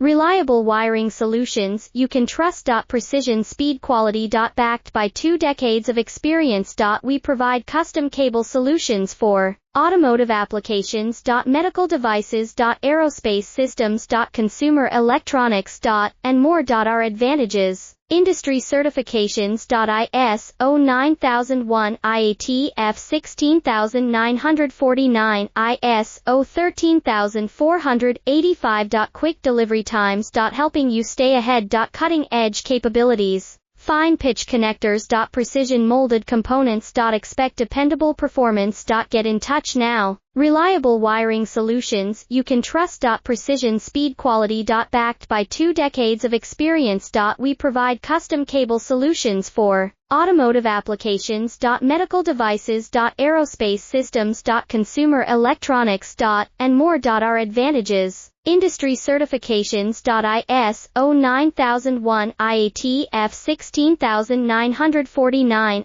Reliable wiring solutions you can trust. Precision speed quality. Backed by 2 decades of experience. We provide custom cable solutions for automotive applications. Medical devices. Aerospace systems. Consumer electronics. And more. Our advantages. Industry certifications. ISO9001, IATF 16949, ISO 13485. Quick delivery times. Helping you stay ahead. Cutting edge capabilities. Fine pitch connectors. Precision molded components. Expect dependable performance. Get in touch now. Reliable wiring solutions you can trust. Precision speed quality. Backed by 2 decades of experience. We provide custom cable solutions for automotive applications. Medical devices. Aerospace systems. Consumer electronics. And more. Our advantages. Industry certifications. ISO9001, IATF 16949,